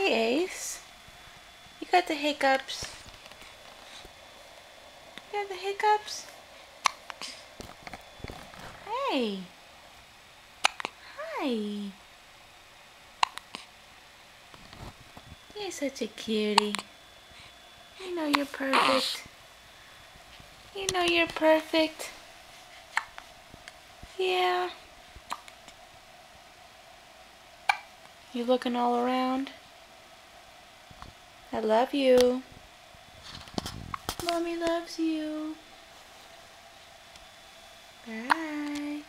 Hi, Ace. You got the hiccups. You got the hiccups? Hey. Hi. You're such a cutie. You know you're perfect. You know you're perfect. Yeah. You looking all around? I love you. Mommy loves you. Bye.